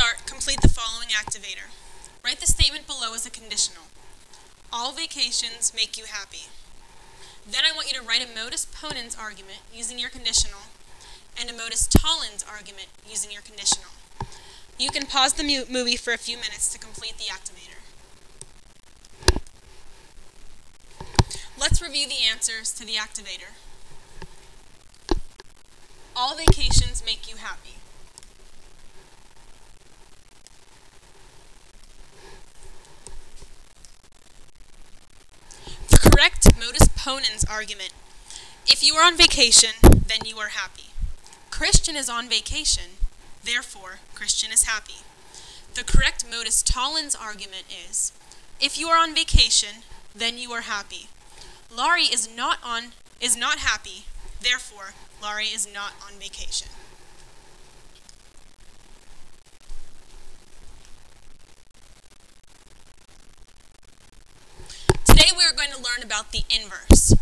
start, complete the following activator. Write the statement below as a conditional. All vacations make you happy. Then I want you to write a modus ponens argument using your conditional and a modus tollens argument using your conditional. You can pause the movie for a few minutes to complete the activator. Let's review the answers to the activator. All vacations make you happy. The correct modus ponens argument. If you are on vacation, then you are happy. Christian is on vacation, therefore Christian is happy. The correct modus tollens argument is, if you are on vacation, then you are happy. Laurie is not happy, therefore Laurie is not on vacation. Today we are going to learn about the inverse.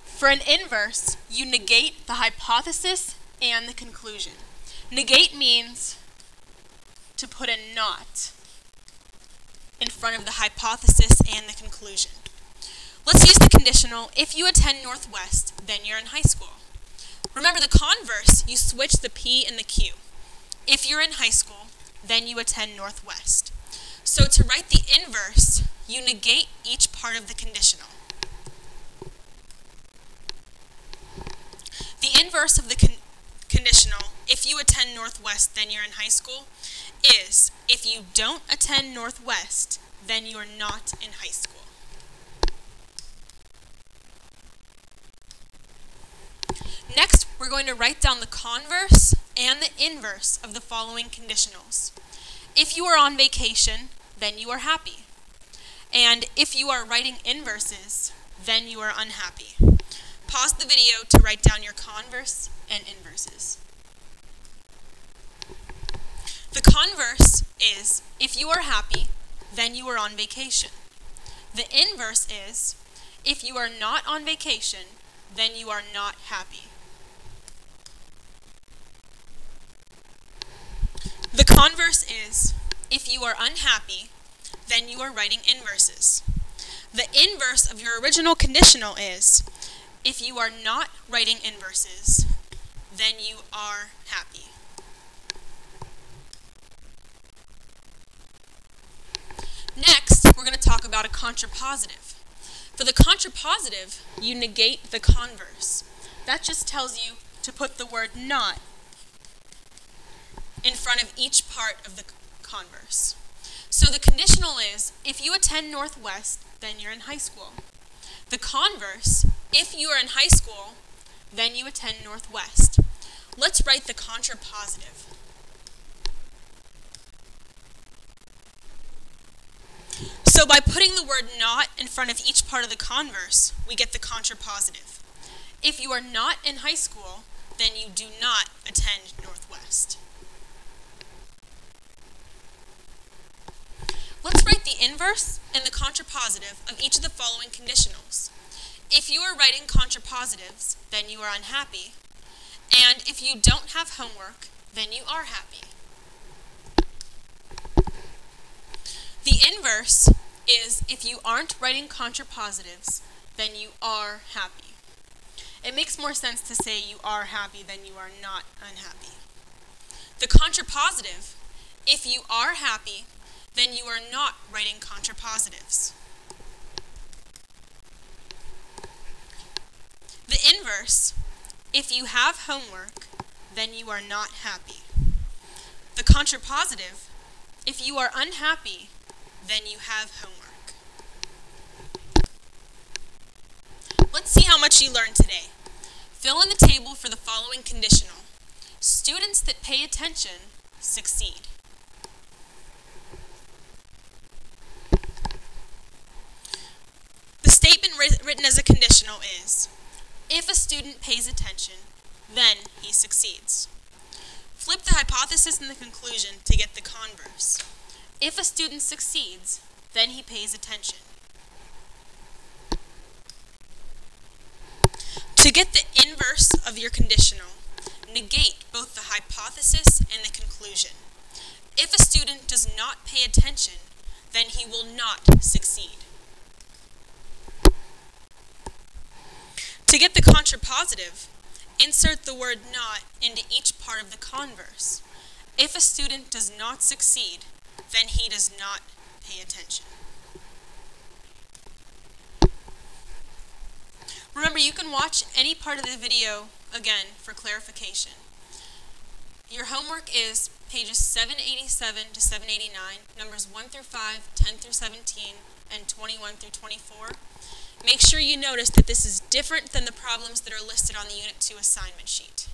For an inverse, you negate the hypothesis and the conclusion. Negate means to put a not in front of the hypothesis and the conclusion. Let's use the conditional, if you attend Northwest, then you're in high school. Remember the converse, you switch the P and the Q. If you're in high school, then you attend Northwest. So to write the inverse, you negate each part of the conditional. The inverse of the conditional, if you attend Northwest, then you're in high school, is if you don't attend Northwest, then you are not in high school. Next, we're going to write down the converse and the inverse of the following conditionals. If you are on vacation, then you are happy. And if you are writing inverses, then you are unhappy. Pause the video to write down your converse and inverses. The converse is, if you are happy, then you are on vacation. The inverse is, if you are not on vacation, then you are not happy. The converse is, if you are unhappy, then you are writing inverses. The inverse of your original conditional is, if you are not writing inverses, then you are happy. Next, we're going to talk about a contrapositive. For the contrapositive, you negate the converse. That just tells you to put the word not in front of each part of the converse. So the conditional is, if you attend Northwest, then you're in high school. The converse, if you are in high school, then you attend Northwest. Let's write the contrapositive. So by putting the word not in front of each part of the converse, we get the contrapositive. If you are not in high school, then you do not attend Northwest. Let's write the inverse and the contrapositive of each of the following conditionals. If you are writing contrapositives, then you are unhappy. And if you don't have homework, then you are happy. The inverse is, if you aren't writing contrapositives, then you are happy. It makes more sense to say you are happy than you are not unhappy. The contrapositive, if you are happy, then you are not writing contrapositives. The inverse, if you have homework, then you are not happy. The contrapositive, if you are unhappy, then you have homework. Let's see how much you learned today. Fill in the table for the following conditional. Students that pay attention succeed. The statement written as a conditional is, if a student pays attention, then he succeeds. Flip the hypothesis and the conclusion to get the converse. If a student succeeds, then he pays attention. To get the inverse of your conditional, negate both the hypothesis and the conclusion. If a student does not pay attention, then he will not succeed. To get the contrapositive, insert the word not into each part of the converse. If a student does not succeed, then he does not pay attention. Remember, you can watch any part of the video again for clarification. Your homework is pages 787 to 789, numbers 1 through 5, 10 through 17, and 21 through 24. Make sure you notice that this is different than the problems that are listed on the Unit 2 assignment sheet.